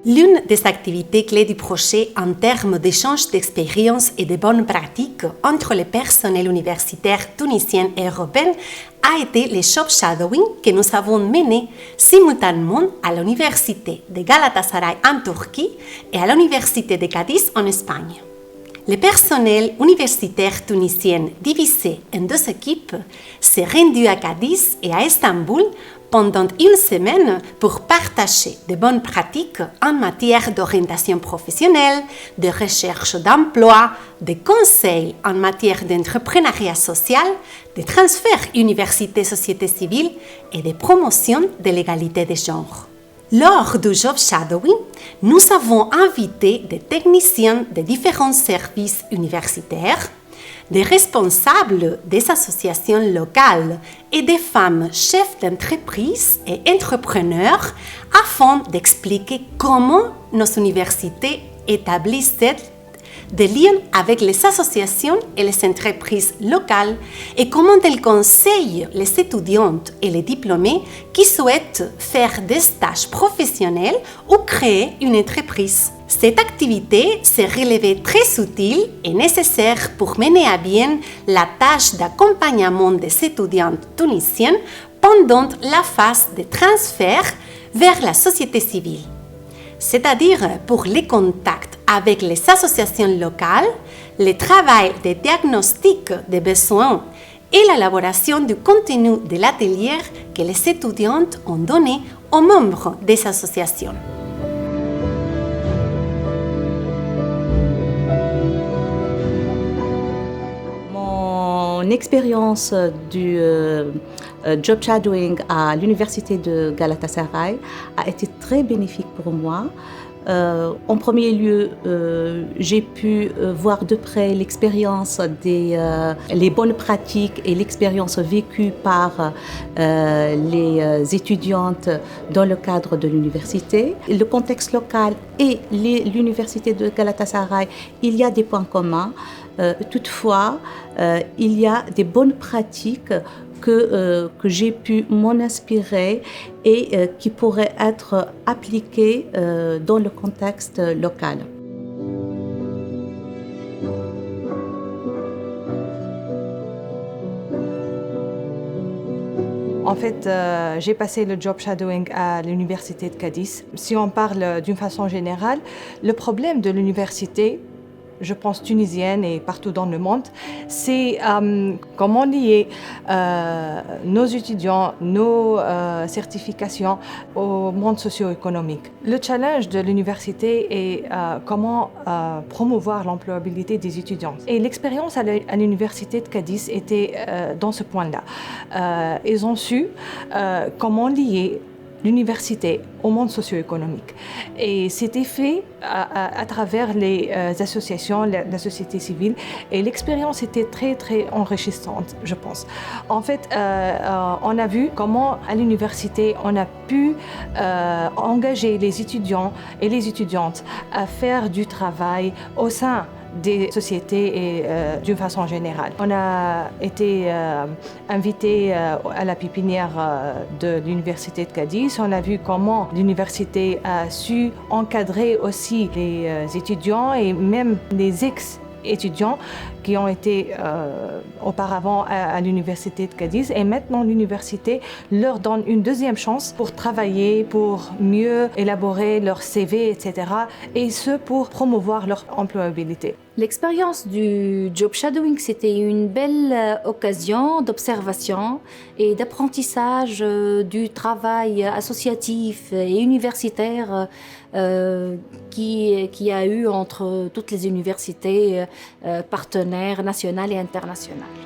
L'une des activités clés du projet en termes d'échange d'expériences et de bonnes pratiques entre les personnels universitaires tunisiens et européens a été le job shadowing que nous avons mené simultanément à l'université de Galatasaray en Turquie et à l'université de Cadiz en Espagne. Le personnel universitaire tunisien divisé en deux équipes s'est rendu à Cadiz et à Istanbul pendant une semaine pour partager de bonnes pratiques en matière d'orientation professionnelle, de recherche d'emploi, de conseils en matière d'entrepreneuriat social, de transfert université-société civile et de promotion de l'égalité des genres. Lors du job shadowing, nous avons invité des techniciens de différents services universitaires, des responsables des associations locales et des femmes chefs d'entreprise et entrepreneurs afin d'expliquer comment nos universités établissent des liens avec les associations et les entreprises locales et comment elles conseillent les étudiantes et les diplômés qui souhaitent faire des stages professionnels ou créer une entreprise. Cette activité s'est révélée très utile et nécessaire pour mener à bien la tâche d'accompagnement des étudiantes tunisiennes pendant la phase de transfert vers la société civile, c'est-à-dire pour les contacts avec les associations locales, le travail de diagnostic des besoins et l'élaboration du contenu de l'atelier que les étudiantes ont donné aux membres des associations. Mon expérience du job shadowing à l'université de Galatasaray a été très bénéfique pour moi. En premier lieu, j'ai pu voir de près l'expérience les bonnes pratiques et l'expérience vécue par les étudiantes dans le cadre de l'université. Le contexte local et l'université de Galatasaray, il y a des points communs. Toutefois, il y a des bonnes pratiques que j'ai pu m'en inspirer et qui pourraient être appliquées dans le contexte local. En fait, j'ai passé le job shadowing à l'université de Cadiz. Si on parle d'une façon générale, le problème de l'université, je pense tunisienne et partout dans le monde, c'est comment lier nos étudiants, nos certifications au monde socio-économique. Le challenge de l'université est comment promouvoir l'employabilité des étudiants. Et l'expérience à l'université de Cadiz était dans ce point-là. Ils ont su comment lier l'université au monde socio-économique. Et c'était fait à travers les associations, la société civile, et l'expérience était très, très enrichissante, je pense. En fait, on a vu comment à l'université, on a pu engager les étudiants et les étudiantes à faire du travail au sein des sociétés et d'une façon générale. On a été invités à la pépinière de l'université de Cadiz. On a vu comment l'université a su encadrer aussi les étudiants et même les ex-étudiants qui ont été auparavant à l'université de Cadiz. Et maintenant, l'université leur donne une deuxième chance pour travailler, pour mieux élaborer leur CV, etc. Et ce, pour promouvoir leur employabilité. L'expérience du job shadowing, c'était une belle occasion d'observation et d'apprentissage du travail associatif et universitaire qui a eu entre toutes les universités partenaires nationales et internationales.